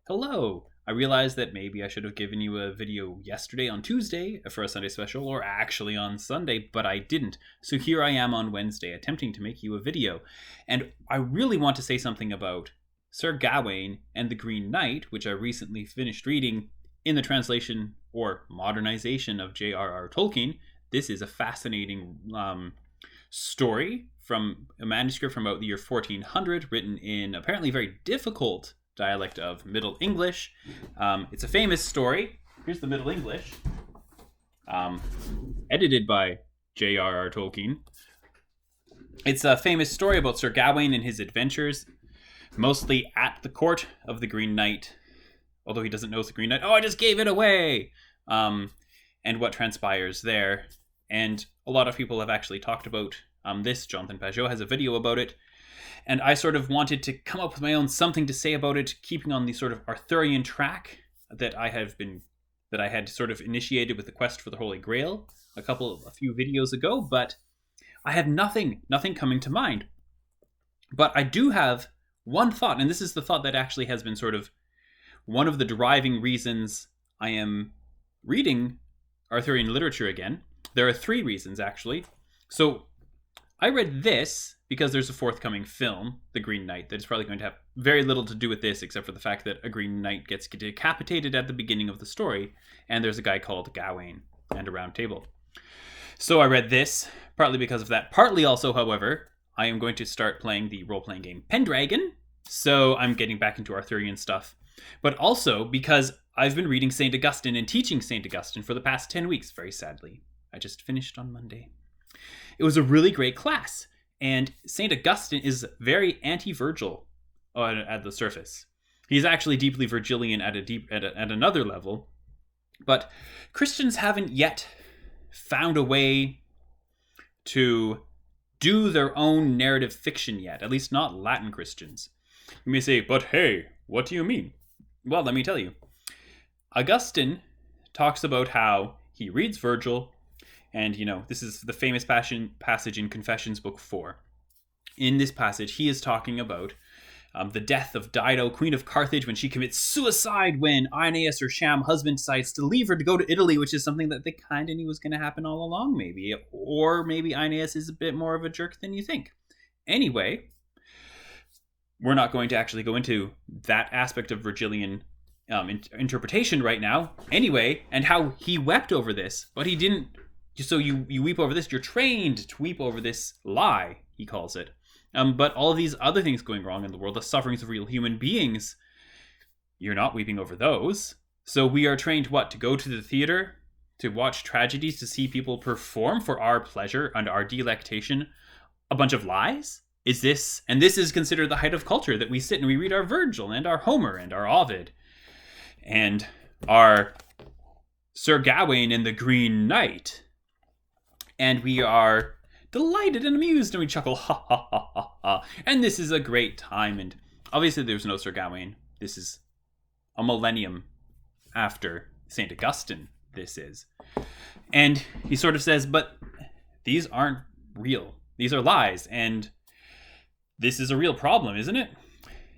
Hello! I realized that maybe I should have given you a video yesterday on Tuesday for a Sunday special, or actually on Sunday, but I didn't. So here I am on Wednesday attempting to make you a video. And I really want to say something about Sir Gawain and the Green Knight, which I recently finished reading in the translation or modernization of J.R.R. Tolkien. This is a fascinating story from a manuscript from about the year 1400, written in apparently very difficult dialect of Middle English. It's a famous story. Here's the Middle English, edited by J.R.R. Tolkien. It's a famous story about Sir Gawain and his adventures, mostly at the court of the Green Knight, although he doesn't know it's the Green Knight. Oh, I just gave it away! And what transpires there. And a lot of people have actually talked about this. Jonathan Pajot has a video about it. And I sort of wanted to come up with my own something to say about it, keeping on the sort of Arthurian track that I had sort of initiated with the quest for the Holy Grail a few videos ago, but I had nothing coming to mind. But I do have one thought, and this is the thought that actually has been sort of one of the driving reasons I am reading Arthurian literature again. There are three reasons, actually. So I read this because there's a forthcoming film, The Green Knight, that is probably going to have very little to do with this, except for the fact that a Green Knight gets decapitated at the beginning of the story, and there's a guy called Gawain and a round table. So I read this, partly because of that. Partly also, however, I am going to start playing the role-playing game Pendragon, so I'm getting back into Arthurian stuff. But also because I've been reading St. Augustine and teaching St. Augustine for the past 10 weeks, very sadly. I just finished on Monday. It was a really great class. And St. Augustine is very anti-Virgil at the surface. He's actually deeply Virgilian at another level. But Christians haven't yet found a way to do their own narrative fiction yet, at least not Latin Christians. You may say, but hey, what do you mean? Well, let me tell you. Augustine talks about how he reads Virgil. And, this is the famous passage in Confessions, Book 4. In this passage, he is talking about the death of Dido, Queen of Carthage, when she commits suicide when Aeneas, her sham husband, decides to leave her to go to Italy, which is something that they kind of knew was going to happen all along, maybe. Or maybe Aeneas is a bit more of a jerk than you think. Anyway, we're not going to actually go into that aspect of Virgilian interpretation right now. Anyway, and how he wept over this, but he didn't. So you weep over this, you're trained to weep over this lie, he calls it. But all of these other things going wrong in the world, the sufferings of real human beings, you're not weeping over those. So we are trained, to go to the theater, to watch tragedies, to see people perform for our pleasure and our delectation, a bunch of lies? This is considered the height of culture, that we sit and we read our Virgil and our Homer and our Ovid and our Sir Gawain and the Green Knight. And we are delighted and amused, and we chuckle, ha, ha, ha, ha, ha. And this is a great time. And obviously there's no Sir Gawain. This is a millennium after St. Augustine, this is. And he sort of says, but these aren't real. These are lies. And this is a real problem, isn't it?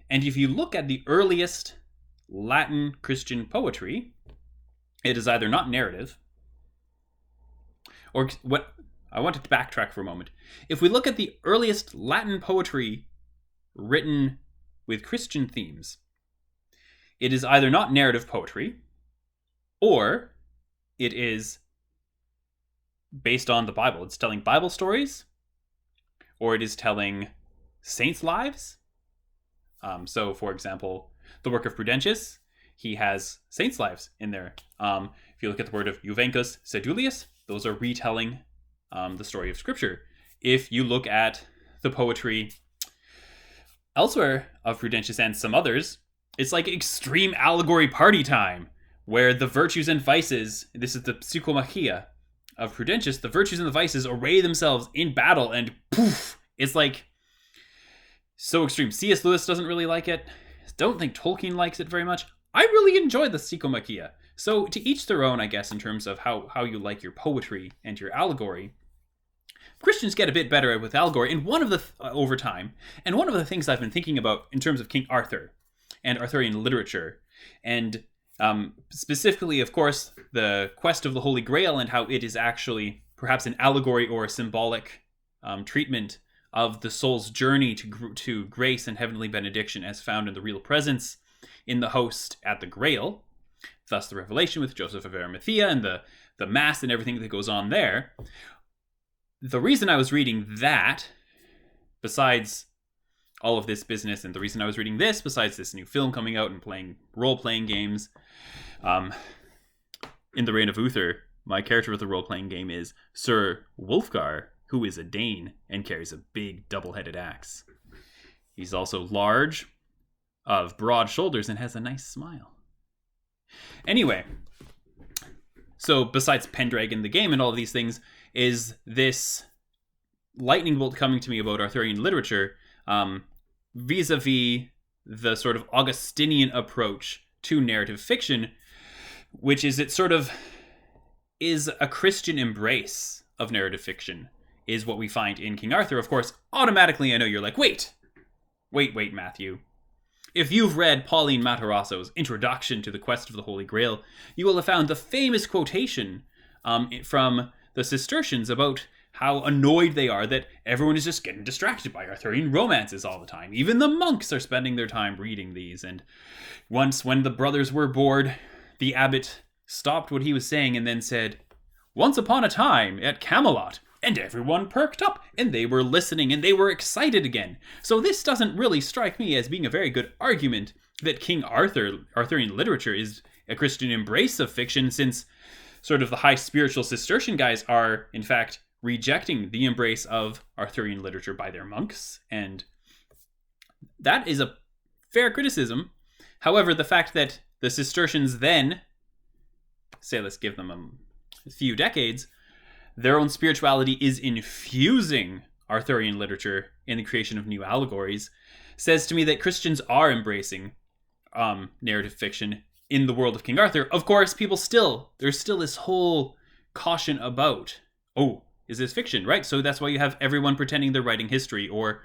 And if you look at the earliest Latin Christian poetry, it is either not narrative, or what I wanted to backtrack for a moment. If we look at the earliest Latin poetry written with Christian themes, it is either not narrative poetry, or it is based on the Bible. It's telling Bible stories, or it is telling saints' lives. So, for example, the work of Prudentius, he has saints' lives in there. If you look at the word of Juvencus Sedulius, those are retelling the story of Scripture. If you look at the poetry elsewhere of Prudentius and some others, it's like extreme allegory party time, where the virtues and vices, this is the psychomachia of Prudentius, the virtues and the vices array themselves in battle, and poof, it's like so extreme. C.S. Lewis doesn't really like it. Don't think Tolkien likes it very much. I really enjoy the psychomachia. So to each their own, I guess, in terms of how you like your poetry and your allegory. Christians get a bit better with allegory, and one of the over time, and one of the things I've been thinking about in terms of King Arthur and Arthurian literature And specifically, of course, the quest of the Holy Grail and how it is actually perhaps an allegory or a symbolic treatment of the soul's journey to grace and heavenly benediction as found in the real presence in the host at the Grail. Thus the revelation with Joseph of Arimathea and the Mass and everything that goes on there. The reason I was reading that, besides all of this business, and the reason I was reading this, besides this new film coming out and playing role-playing games, in the Reign of Uther, my character with the role-playing game is Sir Wulfgar, who is a Dane and carries a big double-headed axe. He's also large, of broad shoulders, and has a nice smile. Anyway, so besides Pendragon the game and all of these things, is this lightning bolt coming to me about Arthurian literature, vis-a-vis the sort of Augustinian approach to narrative fiction, which is it sort of is a Christian embrace of narrative fiction, is what we find in King Arthur. Of course, automatically I know you're like, wait, Matthew. If you've read Pauline Matarosso's Introduction to the Quest of the Holy Grail, you will have found the famous quotation from the Cistercians about how annoyed they are that everyone is just getting distracted by Arthurian romances all the time. Even the monks are spending their time reading these. And once, when the brothers were bored, the abbot stopped what he was saying and then said, "Once upon a time at Camelot," and everyone perked up, and they were listening, and they were excited again. So this doesn't really strike me as being a very good argument that King Arthur, Arthurian literature, is a Christian embrace of fiction, since sort of the high spiritual Cistercian guys are, in fact, rejecting the embrace of Arthurian literature by their monks, and that is a fair criticism. However, the fact that the Cistercians then, say let's give them a few decades, their own spirituality is infusing Arthurian literature in the creation of new allegories, says to me that Christians are embracing narrative fiction in the world of King Arthur. Of course, there's still this whole caution about, oh, is this fiction, right? So that's why you have everyone pretending they're writing history, or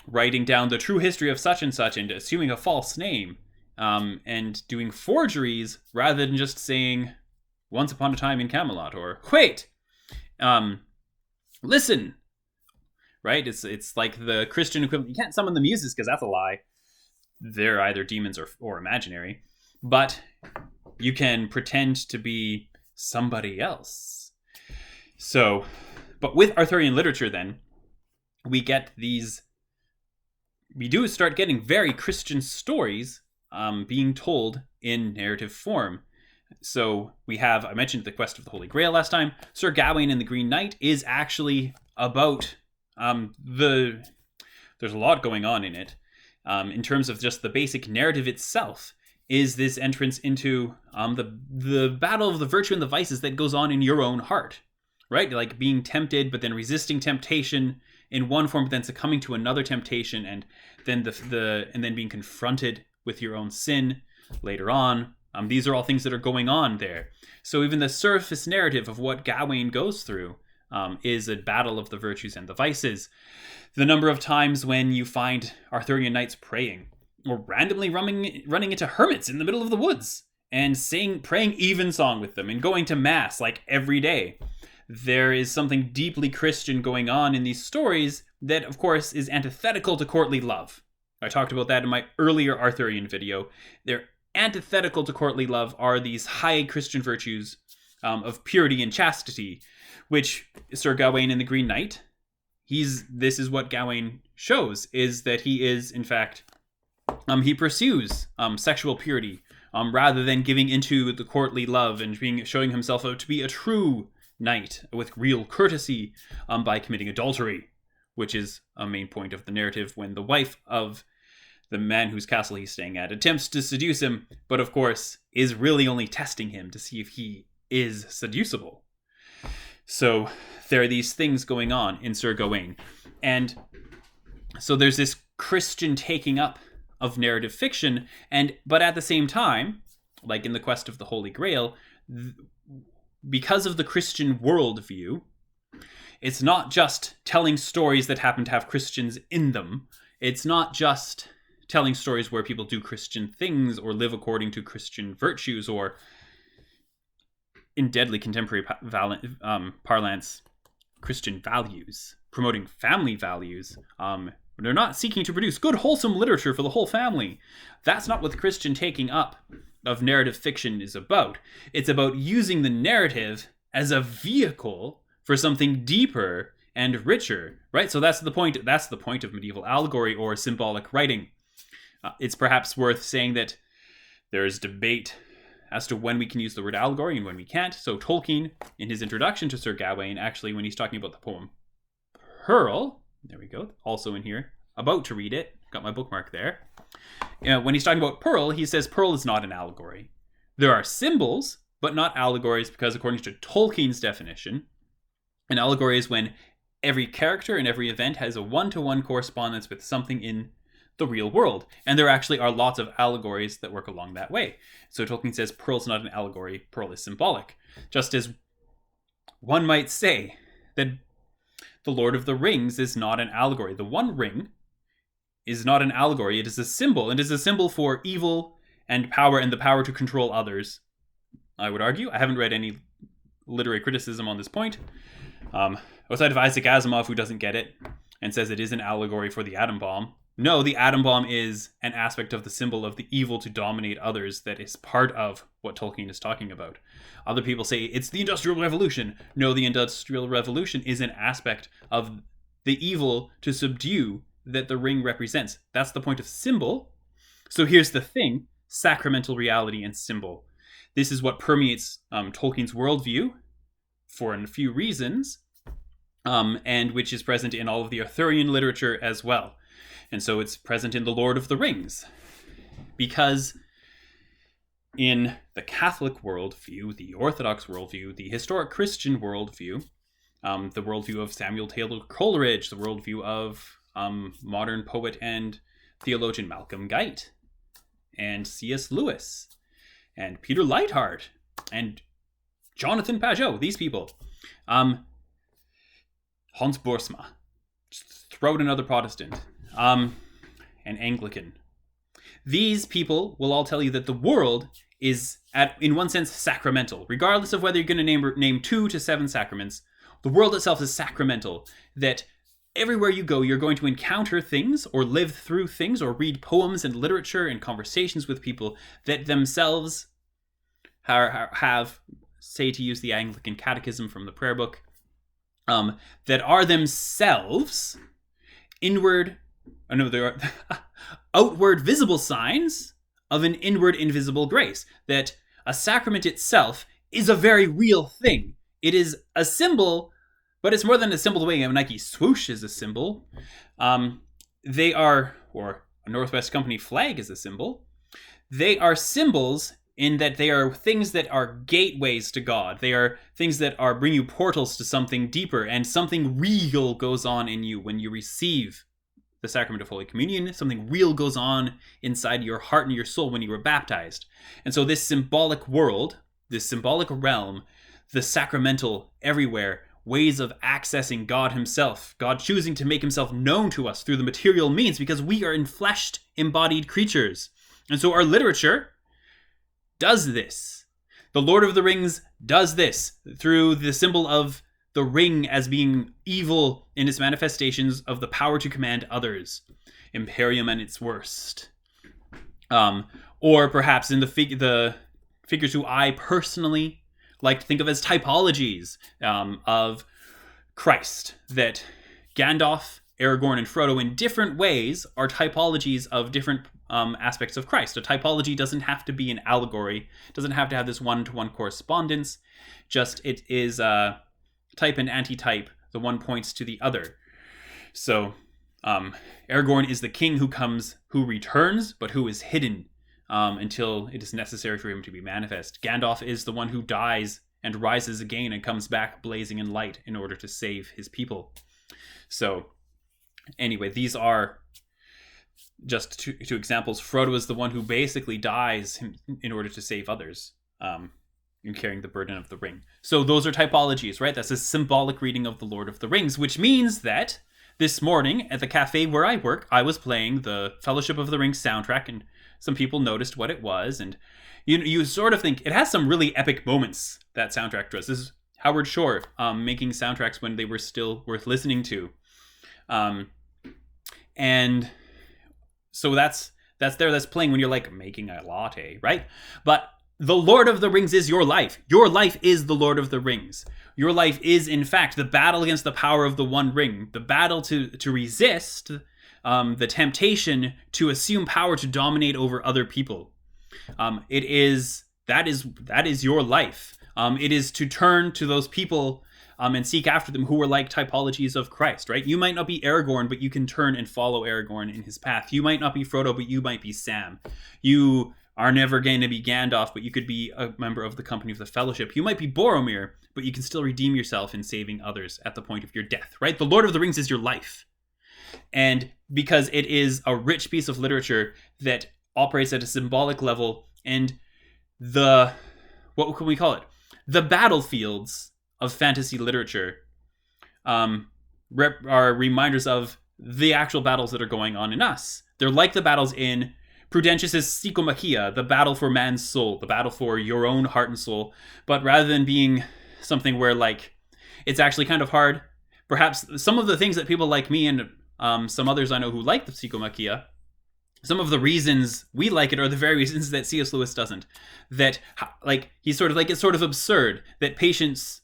writing down the true history of such and such and assuming a false name, and doing forgeries rather than just saying, "Once upon a time in Camelot," or "Wait, listen," right? It's like the Christian equivalent. You can't summon the muses because that's a lie. They're either demons or imaginary. But you can pretend to be somebody else. So, but with Arthurian literature then, we do start getting very Christian stories being told in narrative form. So we have, I mentioned the Quest of the Holy Grail last time. Sir Gawain and the Green Knight is actually about there's a lot going on in it. In terms of just the basic narrative itself, is this entrance into the battle of the virtue and the vices that goes on in your own heart, right? Like being tempted, but then resisting temptation in one form, but then succumbing to another temptation, and then and then being confronted with your own sin later on. These are all things that are going on there. So even the surface narrative of what Gawain goes through is a battle of the virtues and the vices. The number of times when you find Arthurian knights praying, or randomly running into hermits in the middle of the woods and praying evensong with them and going to mass like every day. There is something deeply Christian going on in these stories that, of course, is antithetical to courtly love. I talked about that in my earlier Arthurian video. They're antithetical to courtly love are these high Christian virtues of purity and chastity, which Sir Gawain and the Green Knight, this is what Gawain shows, is that he is, in fact, he pursues sexual purity rather than giving into the courtly love and showing himself to be a true knight with real courtesy by committing adultery, which is a main point of the narrative when the wife of the man whose castle he's staying at attempts to seduce him, but of course is really only testing him to see if he is seducible. So there are these things going on in Sir Gawain. And so there's this Christian taking up of narrative fiction, but at the same time, like in the Quest of the Holy Grail, because of the Christian worldview, it's not just telling stories that happen to have Christians in them. It's not just telling stories where people do Christian things or live according to Christian virtues, or in deadly contemporary parlance, Christian values, promoting family values. They're not seeking to produce good, wholesome literature for the whole family. That's not what the Christian taking up of narrative fiction is about. It's about using the narrative as a vehicle for something deeper and richer, right? So that's the point. That's the point of medieval allegory or symbolic writing. It's perhaps worth saying that there's debate as to when we can use the word allegory and when we can't. So Tolkien, in his introduction to Sir Gawain, actually, when he's talking about the poem Pearl, there we go, also in here, about to read it, got my bookmark there. When he's talking about Pearl, he says Pearl is not an allegory. There are symbols, but not allegories, because according to Tolkien's definition, an allegory is when every character and every event has a one-to-one correspondence with something in the real world. And there actually are lots of allegories that work along that way. So Tolkien says Pearl's not an allegory, Pearl is symbolic. Just as one might say that the Lord of the Rings is not an allegory. The One Ring is not an allegory. It is a symbol. It is a symbol for evil and power and the power to control others, I would argue. I haven't read any literary criticism on this point. Outside of Isaac Asimov, who doesn't get it and says it is an allegory for the atom bomb. No, the atom bomb is an aspect of the symbol of the evil to dominate others that is part of what Tolkien is talking about. Other people say it's the Industrial Revolution. No, the Industrial Revolution is an aspect of the evil to subdue that the ring represents. That's the point of symbol. So here's the thing, sacramental reality and symbol. This is what permeates Tolkien's worldview for a few reasons, and which is present in all of the Arthurian literature as well. And so it's present in the Lord of the Rings. Because in the Catholic worldview, the Orthodox worldview, the historic Christian worldview, the worldview of Samuel Taylor Coleridge, the worldview of modern poet and theologian Malcolm Guite, and C.S. Lewis, and Peter Leithart, and Jonathan Pageau, these people. Hans Boersma, just throw out another Protestant, and Anglican. These people will all tell you that the world is, in one sense, sacramental. Regardless of whether you're going to name 2 to 7 sacraments, the world itself is sacramental. That everywhere you go, you're going to encounter things, or live through things, or read poems and literature and conversations with people that themselves have, say, to use the Anglican Catechism from the prayer book, that are themselves outward visible signs of an inward invisible grace. That a sacrament itself is a very real thing. It is a symbol, but it's more than a symbol the way a Nike swoosh is a symbol. They are, or a Northwest Company flag is a symbol. They are symbols in that they are things that are gateways to God. They are things that bring you portals to something deeper, and something real goes on in you when you receive the sacrament of Holy Communion. Something real goes on inside your heart and your soul when you were baptized. And so this symbolic world, this symbolic realm, the sacramental everywhere, ways of accessing God himself, God choosing to make himself known to us through the material means, because we are enfleshed, embodied creatures. And so our literature does this. The Lord of the Rings does this through the symbol of the ring as being evil in its manifestations of the power to command others. Imperium at its worst. Or perhaps in the figures who I personally like to think of as typologies of Christ. That Gandalf, Aragorn, and Frodo in different ways are typologies of different aspects of Christ. A typology doesn't have to be an allegory. It doesn't have to have this one-to-one correspondence. Just it is type and antitype. The one points to the other. So Aragorn is the king who returns, but who is hidden until it is necessary for him to be manifest. Gandalf is the one who dies and rises again and comes back blazing in light in order to save his people. So anyway, these are just two examples. Frodo is the one who basically dies in order to save others, in carrying the burden of the ring. So those are typologies, right? That's a symbolic reading of the Lord of the Rings, which means that this morning at the cafe where I work, I was playing the Fellowship of the Ring soundtrack, and some people noticed what it was, and you sort of think it has some really epic moments, that soundtrack does. This is Howard Shore making soundtracks when they were still worth listening to. And so that's playing when you're like making a latte, right? But the Lord of the Rings is your life. Your life is the Lord of the Rings. Your life is, in fact, the battle against the power of the One Ring, the battle to resist the temptation to assume power to dominate over other people. That is your life. It is to turn to those people and seek after them who are like typologies of Christ, right? You might not be Aragorn, but you can turn and follow Aragorn in his path. You might not be Frodo, but you might be Sam. You are never going to be Gandalf, but you could be a member of the company of the Fellowship. You might be Boromir, but you can still redeem yourself in saving others at the point of your death, right? The Lord of the Rings is your life. And because it is a rich piece of literature that operates at a symbolic level, and what can we call it? The battlefields of fantasy literature are reminders of the actual battles that are going on in us. They're like the battles in Prudentius's Psychomachia, the battle for man's soul, the battle for your own heart and soul. But rather than being something where like it's actually kind of hard, perhaps some of the things that people like me and some others I know who like the Psychomachia, some of the reasons we like it are the very reasons that C.S. Lewis doesn't. That like he's sort of like, it's sort of absurd that patience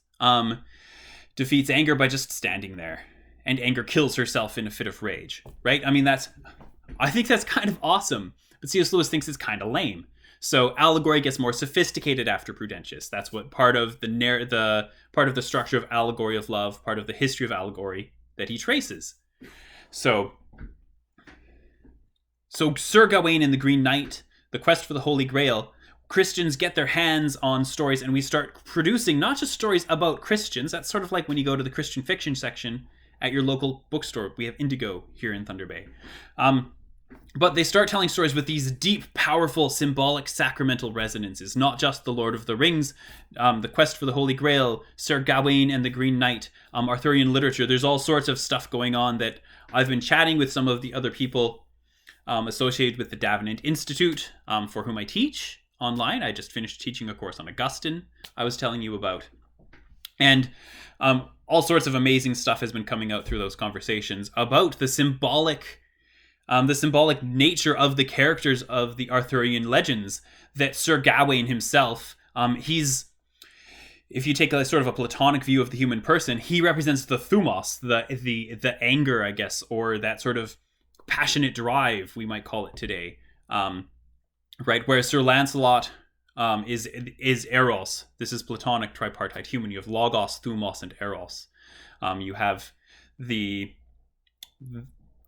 defeats anger by just standing there, and anger kills herself in a fit of rage, right? I mean, I think that's kind of awesome, but C.S. Lewis thinks it's kind of lame. So allegory gets more sophisticated after Prudentius. That's what part of the part of the structure of allegory of love, part of the history of allegory that he traces. So Sir Gawain and the Green Knight, the quest for the Holy Grail, Christians get their hands on stories, and we start producing not just stories about Christians. That's sort of like when you go to the Christian fiction section at your local bookstore. We have Indigo here in Thunder Bay. But they start telling stories with these deep, powerful, symbolic, sacramental resonances. Not just the Lord of the Rings, the quest for the Holy Grail, Sir Gawain and the Green Knight, Arthurian literature. There's all sorts of stuff going on that I've been chatting with some of the other people associated with the Davenant Institute, for whom I teach online. I just finished teaching a course on Augustine I was telling you about. And all sorts of amazing stuff has been coming out through those conversations about the symbolic nature of the characters of the Arthurian legends. That Sir Gawain himself, if you take a sort of a Platonic view of the human person, he represents the thumos, the anger, I guess, or that sort of passionate drive, we might call it today. Right, whereas Sir Lancelot is eros. This is Platonic tripartite human. You have logos, thumos, and eros. You have the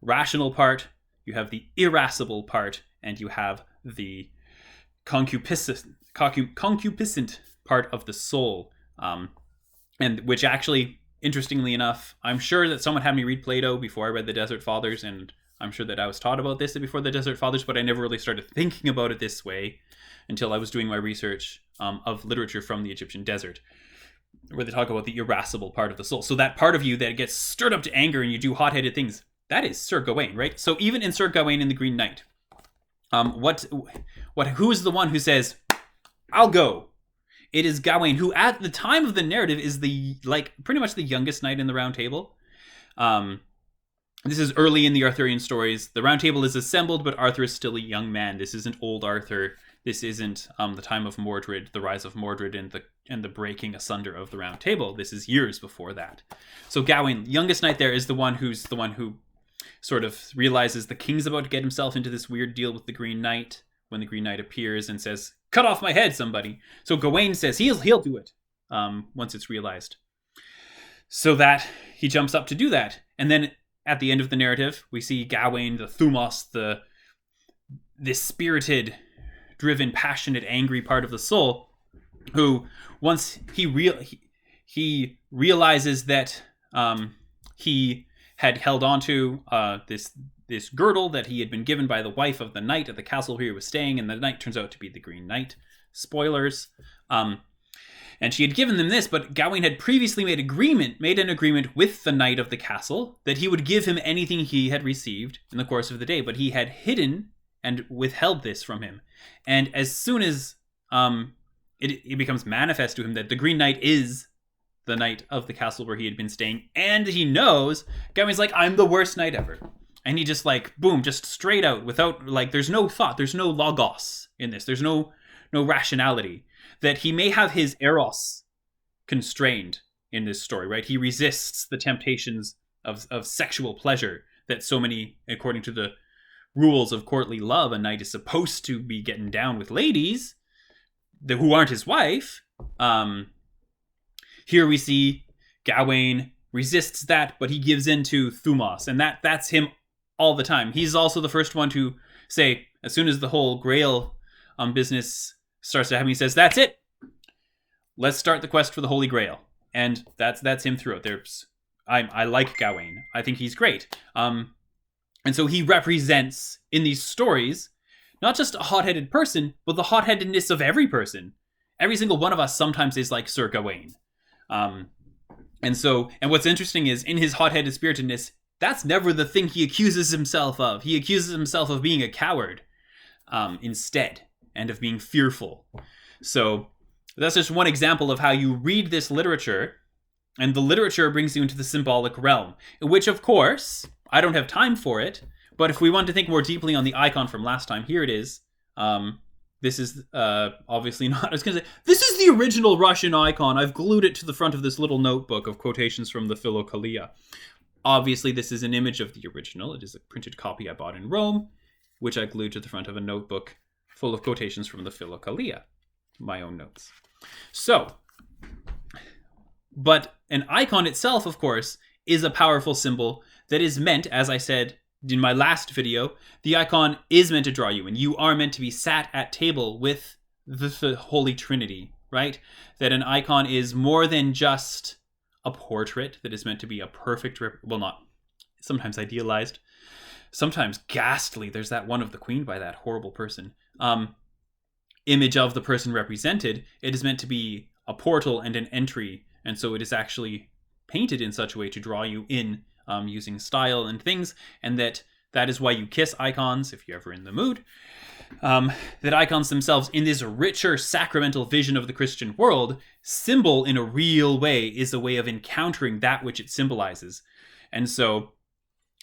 rational part, you have the irascible part, and you have the concupiscent part of the soul. And which actually, interestingly enough, I'm sure that someone had me read Plato before I read the Desert Fathers, and I'm sure that I was taught about this before the Desert Fathers, but I never really started thinking about it this way until I was doing my research of literature from the Egyptian desert, where they talk about the irascible part of the soul. So that part of you that gets stirred up to anger and you do hot-headed things, that is Sir Gawain, right? So even in Sir Gawain and the Green Knight, who is the one who says, I'll go? It is Gawain, who at the time of the narrative is pretty much the youngest knight in the Round Table. This is early in the Arthurian stories. The Round Table is assembled, but Arthur is still a young man. This isn't old Arthur. This isn't the time of Mordred, the rise of Mordred, and the breaking asunder of the Round Table. This is years before that. So Gawain, youngest knight there, is the one who sort of realizes the king's about to get himself into this weird deal with the Green Knight when the Green Knight appears and says, "Cut off my head, somebody." So Gawain says he'll do it once it's realized. So that he jumps up to do that, and then at the end of the narrative, we see Gawain, the thumos, this spirited, driven, passionate, angry part of the soul, who once he realizes that he had held onto this girdle that he had been given by the wife of the knight at the castle where he was staying, and the knight turns out to be the Green Knight. Spoilers. And she had given them this, but Gawain had previously made an agreement with the knight of the castle that he would give him anything he had received in the course of the day, but he had hidden and withheld this from him. And as soon as it becomes manifest to him that the Green Knight is the knight of the castle where he had been staying, and he knows, Gawain's like, I'm the worst knight ever. And he just like, boom, just straight out, without, like, there's no thought, there's no logos in this, there's no rationality. That he may have his eros constrained in this story, right? He resists the temptations of sexual pleasure that so many, according to the rules of courtly love, a knight is supposed to be getting down with ladies who aren't his wife. Here we see Gawain resists that, but he gives in to Thumos, and that's him all the time. He's also the first one to say, as soon as the whole Grail business starts to happen, he says, that's it. Let's start the quest for the Holy Grail. And that's him throughout. I like Gawain. I think he's great. And so he represents in these stories not just a hot-headed person, but the hot-headedness of every person. Every single one of us sometimes is like Sir Gawain. And what's interesting is, in his hot-headed spiritedness, that's never the thing he accuses himself of. He accuses himself of being a coward instead, and of being fearful. So that's just one example of how you read this literature, and the literature brings you into the symbolic realm, which, of course, I don't have time for it, but if we want to think more deeply on the icon from last time, here it is. This is obviously not, I was going to say, this is the original Russian icon. I've glued it to the front of this little notebook of quotations from the Philokalia. Obviously, this is an image of the original. It is a printed copy I bought in Rome, which I glued to the front of a notebook full of quotations from the Philokalia, my own notes. So, but an icon itself, of course, is a powerful symbol that is meant, as I said in my last video, the icon is meant to draw you, and you are meant to be sat at table with the Holy Trinity, right? That an icon is more than just a portrait that is meant to be a perfect, well, not sometimes idealized, sometimes ghastly. There's that one of the Queen by that horrible person. Image of the person represented. It is meant to be a portal and an entry, and so it is actually painted in such a way to draw you in, using style and things, and that is why you kiss icons if you're ever in the mood. That icons themselves, in this richer sacramental vision of the Christian world, symbol in a real way is a way of encountering that which it symbolizes. And so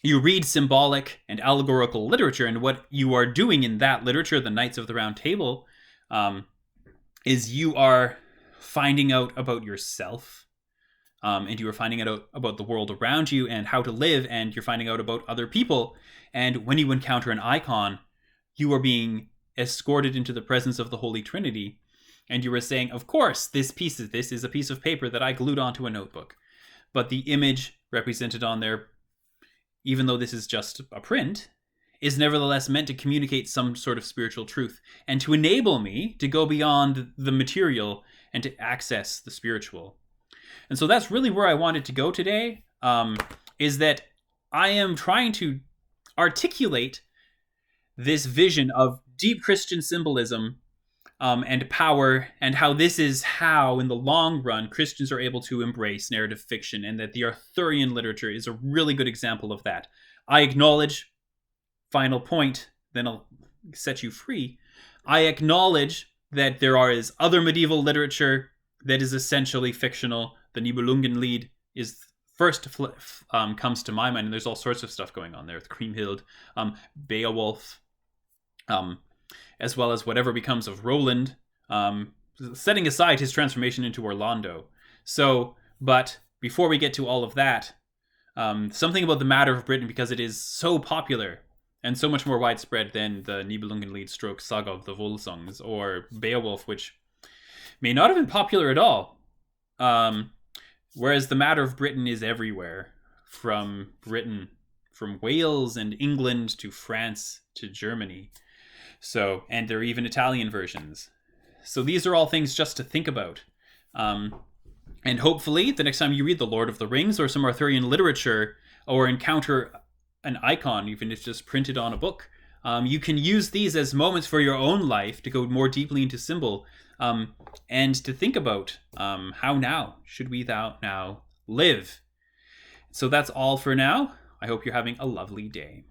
you read symbolic and allegorical literature, and what you are doing in that literature, the Knights of the Round Table, is you are finding out about yourself, and you are finding out about the world around you and how to live, and you're finding out about other people. And when you encounter an icon, you are being escorted into the presence of the Holy Trinity, and you are saying, of course, this is a piece of paper that I glued onto a notebook. But the image represented on there, even though this is just a print, is nevertheless meant to communicate some sort of spiritual truth, and to enable me to go beyond the material and to access the spiritual. And so that's really where I wanted to go today, is that I am trying to articulate this vision of deep Christian symbolism and power, and how this is how, in the long run, Christians are able to embrace narrative fiction, and that the Arthurian literature is a really good example of that. I acknowledge, final point, then I'll set you free, I acknowledge that there is other medieval literature that is essentially fictional. The Nibelungenlied is first comes to my mind, and there's all sorts of stuff going on there with Kriemhild, Beowulf, as well as whatever becomes of Roland, setting aside his transformation into Orlando. So, but before we get to all of that, something about the matter of Britain, because it is so popular and so much more widespread than the Nibelungenlied stroke Saga of the Volsungs or Beowulf, which may not have been popular at all. Whereas the matter of Britain is everywhere, from Britain, from Wales and England to France to Germany. So, and there are even Italian versions. So these are all things just to think about. And hopefully the next time you read The Lord of the Rings or some Arthurian literature, or encounter an icon, even if it's just printed on a book, You can use these as moments for your own life to go more deeply into symbol, and to think about how now should we thou now live. So that's all for now. I hope you're having a lovely day.